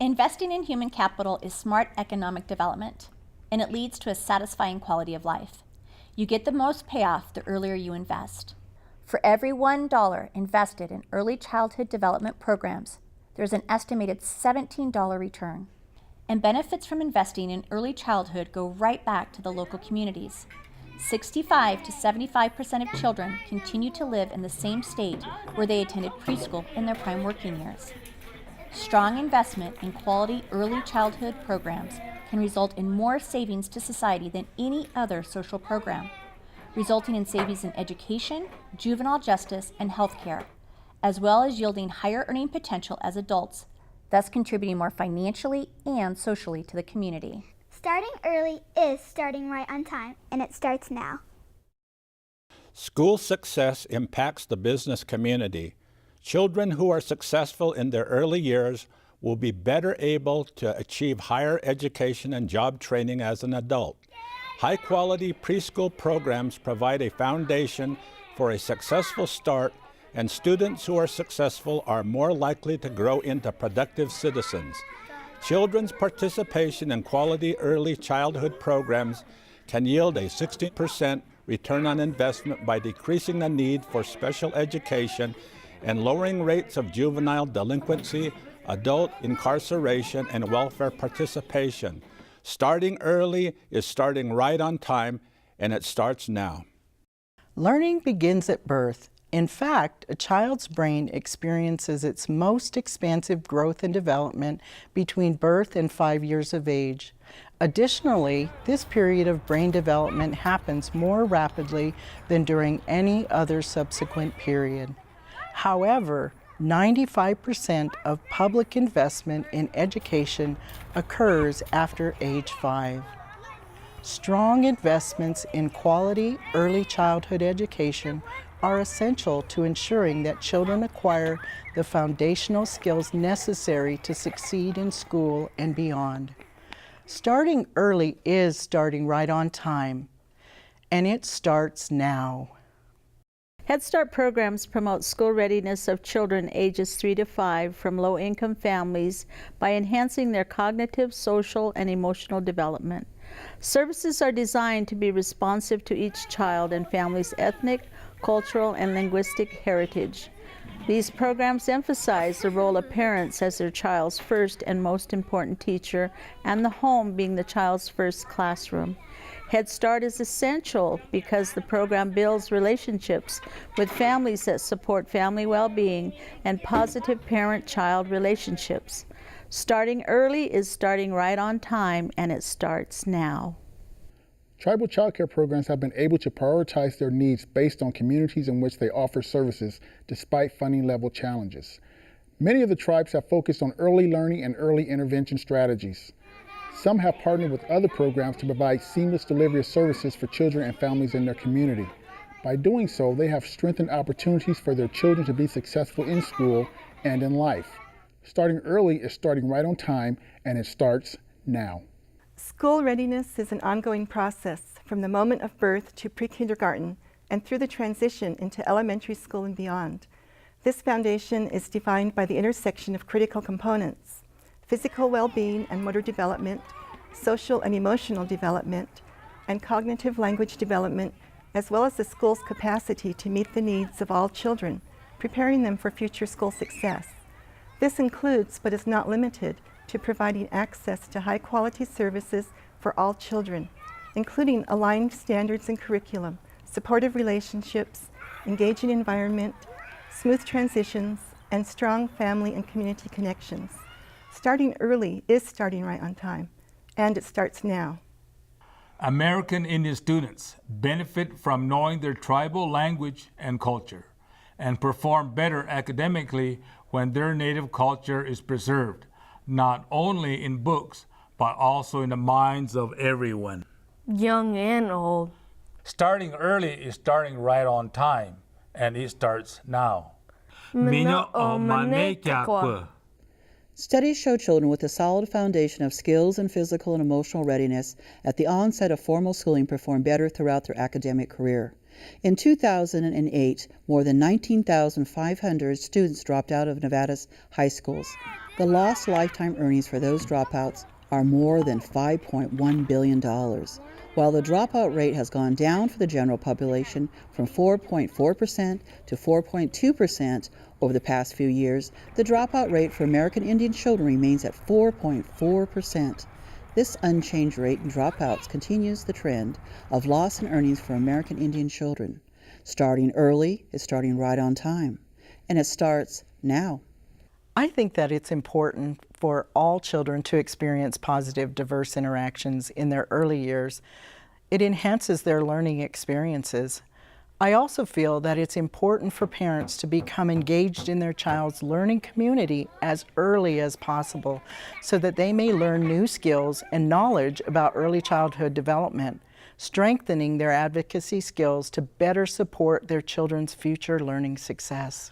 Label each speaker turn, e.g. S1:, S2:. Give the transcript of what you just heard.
S1: Investing in human capital is smart economic development, and it leads to a satisfying quality of life. You get the most payoff the earlier you invest. For every $1 invested in early childhood development programs, there's an estimated $17 return. And benefits from investing in early childhood go right back to the local communities. 65 to 75% of children continue to live in the same state where they attended preschool in their prime working years. Strong investment in quality early childhood programs can result in more savings to society than any other social program, resulting in savings in education, juvenile justice, and healthcare, as well as yielding higher earning potential as adults, thus contributing more financially and socially to the community.
S2: Starting early is starting right on time, and it starts now.
S3: School success impacts the business community. Children who are successful in their early years will be better able to achieve higher education and job training as an adult. High-quality preschool programs provide a foundation for a successful start, and students who are successful are more likely to grow into productive citizens. Children's participation in quality early childhood programs can yield a 60% return on investment by decreasing the need for special education and lowering rates of juvenile delinquency, adult incarceration, and welfare participation. Starting early is starting right on time, and it starts now.
S4: Learning begins at birth. In fact, a child's brain experiences its most expansive growth and development between birth and 5 years of age. Additionally, this period of brain development happens more rapidly than during any other subsequent period. However, 95% of public investment in education occurs after age 5. Strong investments in quality early childhood education are essential to ensuring that children acquire the foundational skills necessary to succeed in school and beyond. Starting early is starting right on time, and it starts now.
S5: Head Start programs promote school readiness of children ages 3 to 5 from low-income families by enhancing their cognitive, social, and emotional development. Services are designed to be responsive to each child and family's ethnic, cultural, and linguistic heritage. These programs emphasize the role of parents as their child's first and most important teacher, and the home being the child's first classroom. Head Start is essential because the program builds relationships with families that support family well-being and positive parent-child relationships. Starting early is starting right on time, and it starts now.
S6: Tribal child care programs have been able to prioritize their needs based on communities in which they offer services despite funding level challenges. Many of the tribes have focused on early learning and early intervention strategies. Some have partnered with other programs to provide seamless delivery of services for children and families in their community. By doing so, they have strengthened opportunities for their children to be successful in school and in life. Starting early is starting right on time, and it starts now.
S7: School readiness is an ongoing process from the moment of birth to pre-kindergarten and through the transition into elementary school and beyond. This foundation is defined by the intersection of critical components: physical well-being and motor development, social and emotional development, and cognitive language development, as well as the school's capacity to meet the needs of all children, preparing them for future school success. This includes, but is not limited to, providing access to high-quality services for all children, including aligned standards and curriculum, supportive relationships, engaging environment, smooth transitions, and strong family and community connections. Starting early is starting right on time, and it starts now.
S8: American Indian students benefit from knowing their tribal language and culture, and perform better academically when their native culture is preserved, not only in books, but also in the minds of everyone.
S9: Young and old.
S8: Starting early is starting right on time, and it starts now.
S10: Studies show children with a solid foundation of skills and physical and emotional readiness at the onset of formal schooling perform better throughout their academic career. In 2008, more than 19,500 students dropped out of Nevada's high schools. The lost lifetime earnings for those dropouts are more than $5.1 billion. While the dropout rate has gone down for the general population from 4.4% to 4.2% over the past few years, the dropout rate for American Indian children remains at 4.4%. This unchanged rate in dropouts continues the trend of loss in earnings for American Indian children. Starting early is starting right on time, and it starts now.
S4: I think that it's important for all children to experience positive, diverse interactions in their early years. It enhances their learning experiences. I also feel that it's important for parents to become engaged in their child's learning community as early as possible so that they may learn new skills and knowledge about early childhood development, strengthening their advocacy skills to better support their children's future learning success.